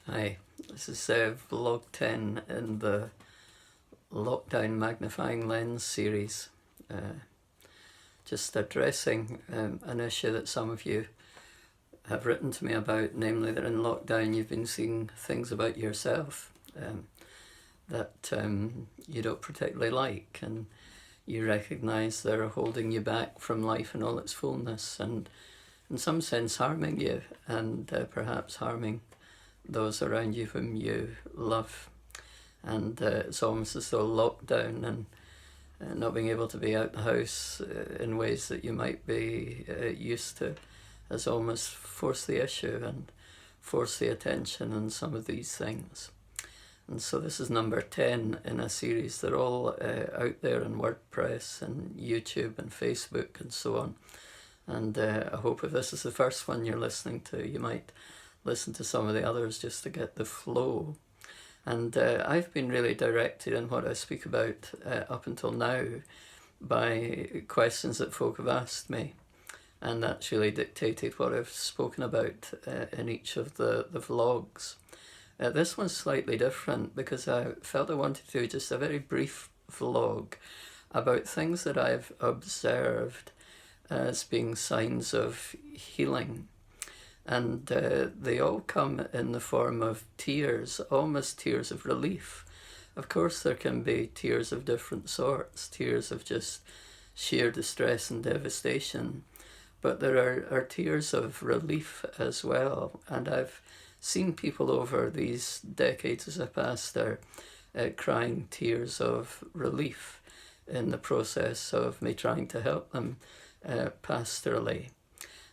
Hi, this is vlog 10 in the Lockdown Magnifying Lens series. Just addressing an issue that some of you have written to me about, namely that in lockdown you've been seeing things about yourself that you don't particularly like, and you recognise they're holding you back from life in all its fullness and in some sense harming you, and perhaps harming those around you whom you love. And it's almost as though lockdown and not being able to be out the house in ways that you might be used to has almost forced the issue and forced the attention on some of these things. And so this is number 10 in a series. They're all out there on WordPress and YouTube and Facebook and so on. And I hope if this is the first one you're listening to, you might listen to some of the others just to get the flow. And I've been really directed in what I speak about up until now by questions that folk have asked me, and that's really dictated what I've spoken about in each of the vlogs. This one's slightly different because I felt I wanted to do just a very brief vlog about things that I've observed as being signs of healing. And they all come in the form of tears, almost tears of relief. Of course there can be tears of different sorts, tears of just sheer distress and devastation, but there are tears of relief as well. And I've seen people over these decades as I passed are crying tears of relief in the process of me trying to help them pastorally.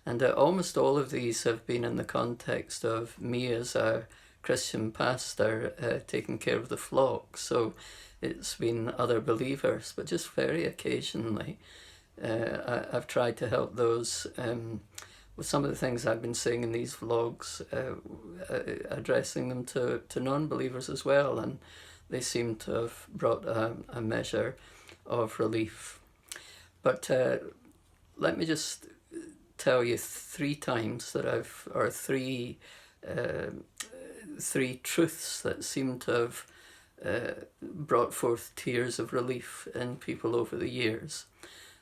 And almost all of these have been in the context of me as a Christian pastor taking care of the flock. So it's been other believers, but just very occasionally I've tried to help those with some of the things I've been saying in these vlogs, addressing them to non-believers as well, and they seem to have brought a measure of relief. But let me just tell you three times that three truths that seem to have brought forth tears of relief in people over the years.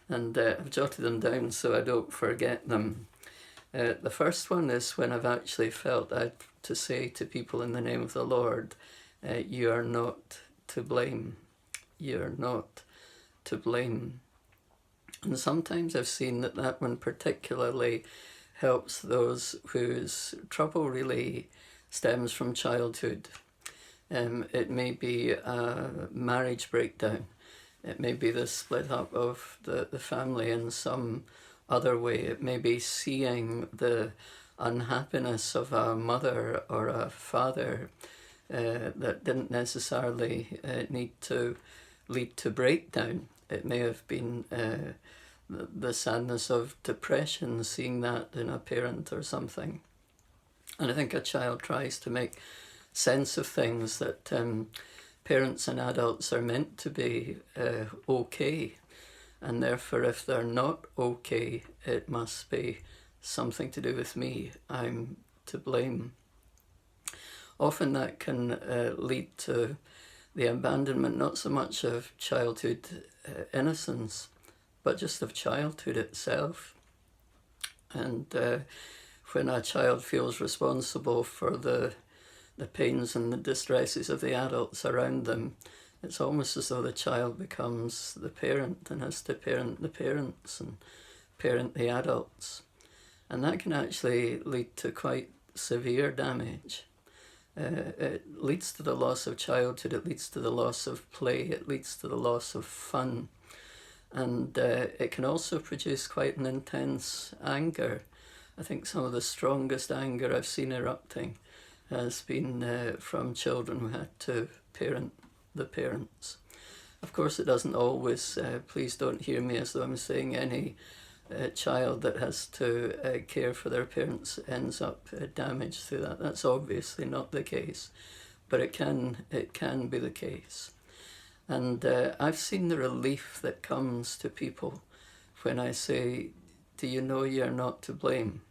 And I've jotted them down so I don't forget them. The first one is when I've actually felt I had to say to people in the name of the Lord, you are not to blame. You are not to blame. And sometimes I've seen that one particularly helps those whose trouble really stems from childhood. It may be a marriage breakdown. It may be the split up of the family in some other way. It may be seeing the unhappiness of a mother or a father that didn't necessarily need to lead to breakdown. It may have been the sadness of depression, seeing that in a parent or something. And I think a child tries to make sense of things that parents and adults are meant to be okay. And therefore, if they're not okay, it must be something to do with me. I'm to blame. Often that can lead to the abandonment, not so much of childhood innocence, but just of childhood itself. And when a child feels responsible for the pains and the distresses of the adults around them, it's almost as though the child becomes the parent and has to parent the parents and parent the adults. And that can actually lead to quite severe damage. It leads to the loss of childhood, it leads to the loss of play, it leads to the loss of fun. And it can also produce quite an intense anger. I think some of the strongest anger I've seen erupting has been from children who had to parent the parents. Of course, it doesn't always, please don't hear me as though I'm saying any child that has to care for their parents ends up damaged through that. That's obviously not the case, but it can be the case. And I've seen the relief that comes to people when I say, do you know you're not to blame?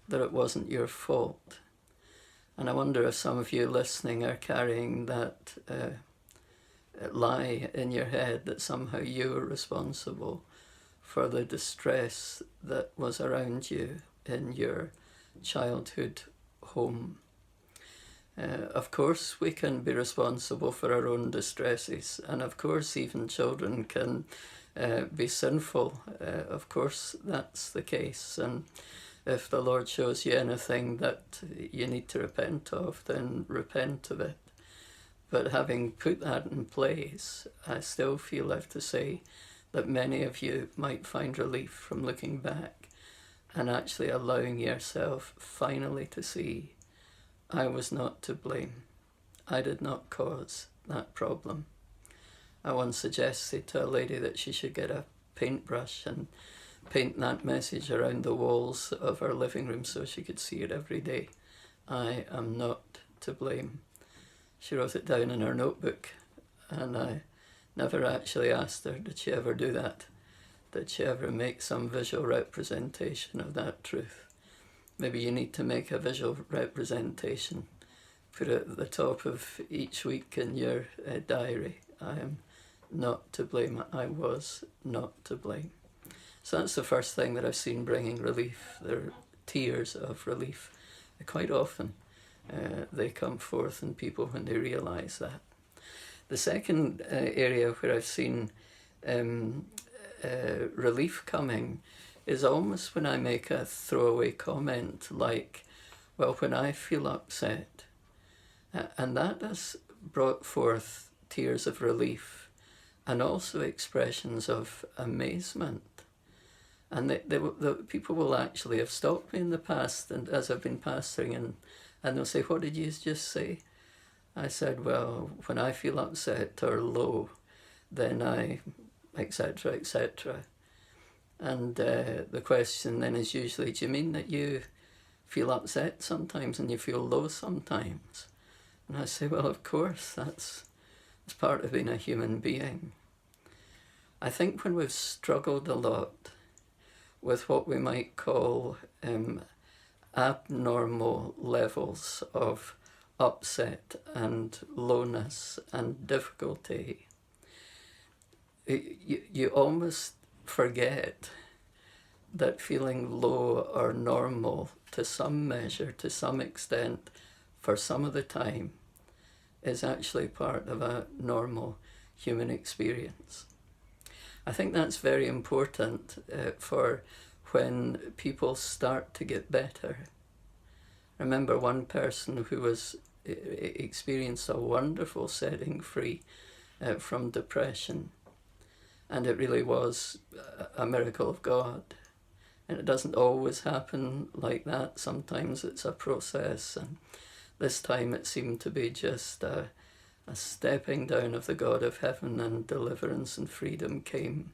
That it wasn't your fault. And I wonder if some of you listening are carrying that lie in your head that somehow you were responsible for the distress that was around you in your childhood home. Of course, we can be responsible for our own distresses, and of course, even children can be sinful. Of course, that's the case. And if the Lord shows you anything that you need to repent of, then repent of it. But having put that in place, I still feel I have to say that many of you might find relief from looking back and actually allowing yourself finally to see, I was not to blame. I did not cause that problem. I once suggested to a lady that she should get a paintbrush and paint that message around the walls of her living room so she could see it every day. I am not to blame. She wrote it down in her notebook, and I never actually asked her, did she ever do that? Did she ever make some visual representation of that truth? Maybe you need to make a visual representation. Put it at the top of each week in your diary. I am not to blame. I was not to blame. So that's the first thing that I've seen bringing relief. There are tears of relief. Quite often they come forth in people when they realise that. The second area where I've seen relief coming is almost when I make a throwaway comment like, well, when I feel upset. And that has brought forth tears of relief and also expressions of amazement. And the people will actually have stopped me in the past, and as I've been pastoring, and they'll say, what did you just say? I said, well, when I feel upset or low, then I, etc., etc. And the question then is usually, do you mean that you feel upset sometimes and you feel low sometimes? And I say, well, of course, that's part of being a human being. I think when we've struggled a lot with what we might call abnormal levels of upset and lowness and difficulty, you almost forget that feeling low or normal to some measure, to some extent, for some of the time, is actually part of a normal human experience. I think that's very important for when people start to get better. I remember one person who was experienced a wonderful setting free from depression, and it really was a miracle of God. And it doesn't always happen like that. Sometimes it's a process, and this time it seemed to be just a stepping down of the God of heaven, and deliverance and freedom came.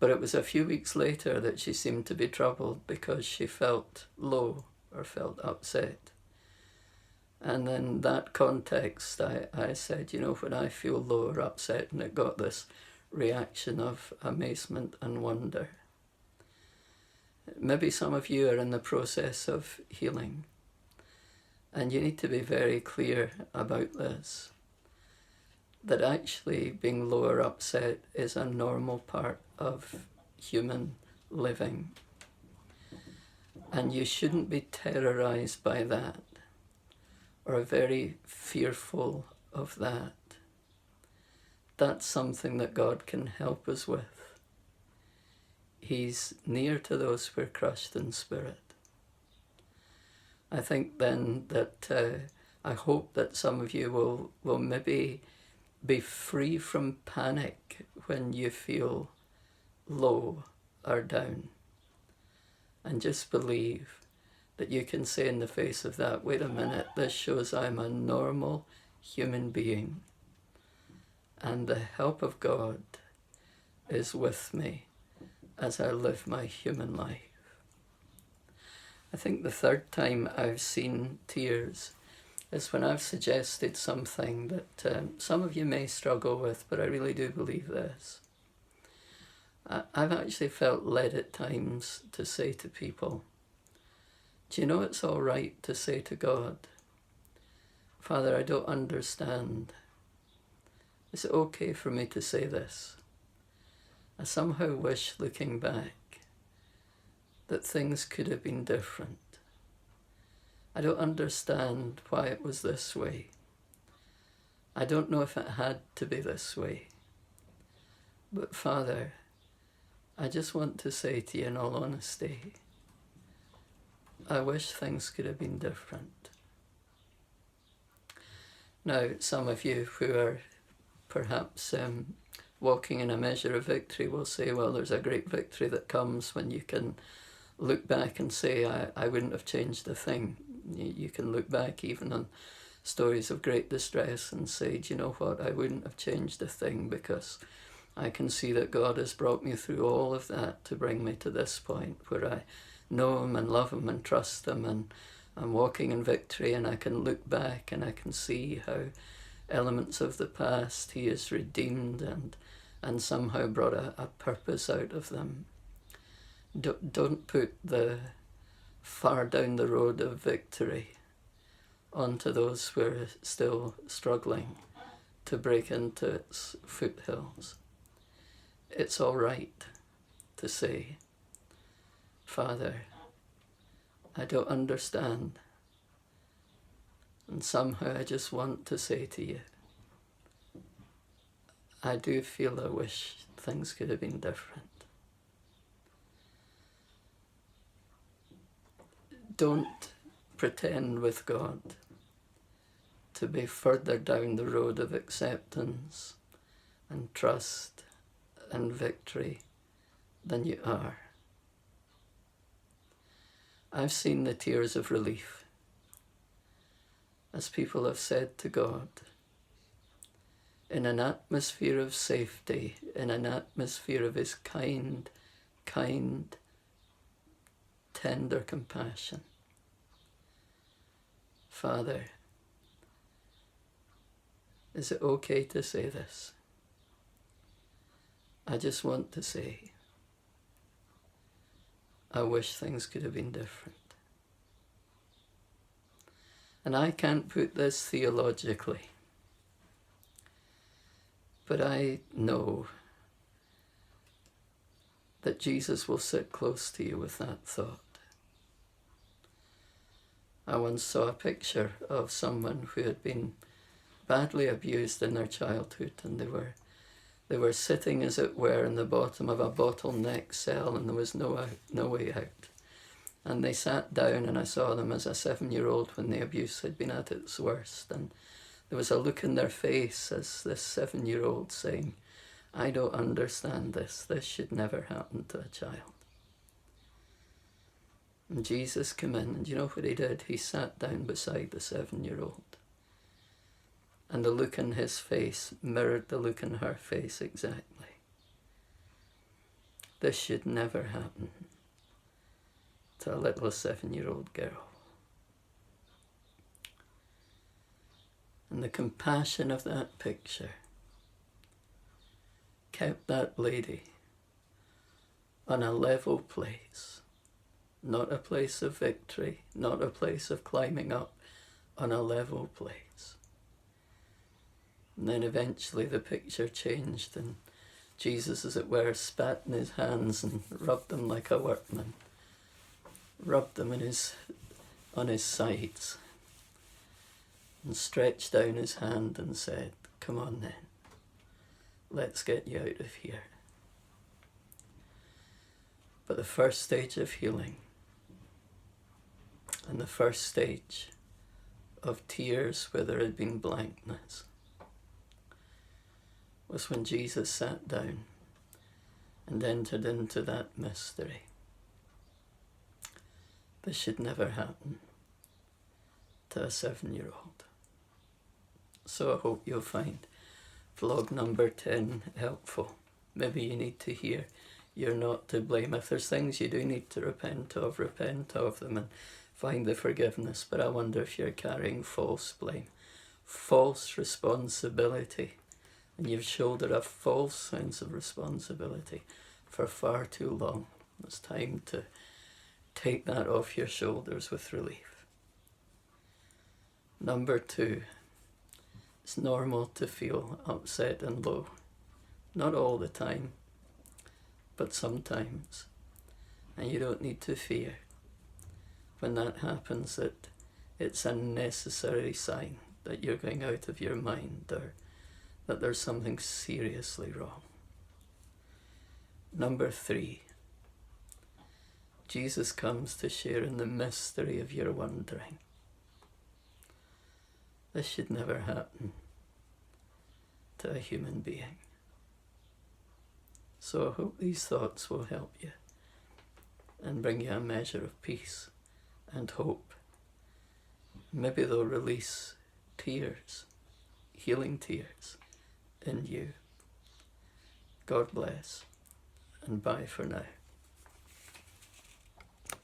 But it was a few weeks later that she seemed to be troubled because she felt low or felt upset. And in that context, I said, you know, when I feel low or upset, and it got this reaction of amazement and wonder. Maybe some of you are in the process of healing, and you need to be very clear about this, that actually being low or upset is a normal part of human living. And you shouldn't be terrorized by that or very fearful of that. That's something that God can help us with. He's near to those who are crushed in spirit. I think then that I hope that some of you will maybe be free from panic when you feel low or down, and just believe that you can say in the face of that, wait a minute, this shows I'm a normal human being, and the help of God is with me as I live my human life. I think the third time I've seen tears is when I've suggested something that some of you may struggle with, but I really do believe this. I've actually felt led at times to say to people Do you know it's all right to say to God, Father, I don't understand. Is it okay for me to say this? I somehow wish, looking back, that things could have been different. I don't understand why it was this way. I don't know if it had to be this way. But Father, I just want to say to you in all honesty, I wish things could have been different. Now, some of you who are perhaps walking in a measure of victory will say, well, there's a great victory that comes when you can look back and say, I wouldn't have changed a thing. You can look back even on stories of great distress and say, do you know what, I wouldn't have changed a thing because I can see that God has brought me through all of that to bring me to this point where I know Him and love Him and trust Him, and I'm walking in victory, and I can look back and I can see how elements of the past He has redeemed and somehow brought a purpose out of them. Don't put the far down the road of victory onto those who are still struggling to break into its foothills. It's all right to say, Father, I don't understand, and somehow I just want to say to you, I do feel I wish things could have been different. Don't pretend with God to be further down the road of acceptance and trust and victory than you are. I've seen the tears of relief as people have said to God, in an atmosphere of safety, in an atmosphere of His kind, tender compassion, Father, is it okay to say this? I just want to say, I wish things could have been different. And I can't put this theologically, but I know that Jesus will sit close to you with that thought. I once saw a picture of someone who had been badly abused in their childhood, and they were sitting, as it were, in the bottom of a bottleneck cell, and there was no way out. And they sat down, and I saw them as a 7-year-old when the abuse had been at its worst, and there was a look in their face as this 7-year-old saying, I don't understand this. This should never happen to a child. And Jesus came in, and you know what He did? He sat down beside the 7-year-old. And the look in his face mirrored the look in her face exactly. This should never happen to a little 7-year-old girl. And the compassion of that picture kept that lady on a level place, not a place of victory, not a place of climbing up, on a level place. And then eventually the picture changed, and Jesus, as it were, spat in His hands and rubbed them like a workman, rubbed them on his sides, and stretched down His hand and said, come on then, let's get you out of here. But the first stage of healing, and the first stage of tears where there had been blankness, was when Jesus sat down and entered into that mystery. This should never happen to a 7-year-old. So I hope you'll find vlog number 10 helpful. Maybe you need to hear you're not to blame. If there's things you do need to repent of them and find the forgiveness. But I wonder if you're carrying false blame, false responsibility, and you've shouldered a false sense of responsibility for far too long. It's time to take that off your shoulders with relief. Number 2, it's normal to feel upset and low. Not all the time, but sometimes. And you don't need to fear when that happens that it's a necessary sign that you're going out of your mind or that there's something seriously wrong. Number 3, Jesus comes to share in the mystery of your wondering. This should never happen to a human being. So I hope these thoughts will help you and bring you a measure of peace and hope. Maybe they'll release tears, healing tears in you. God bless, and bye for now.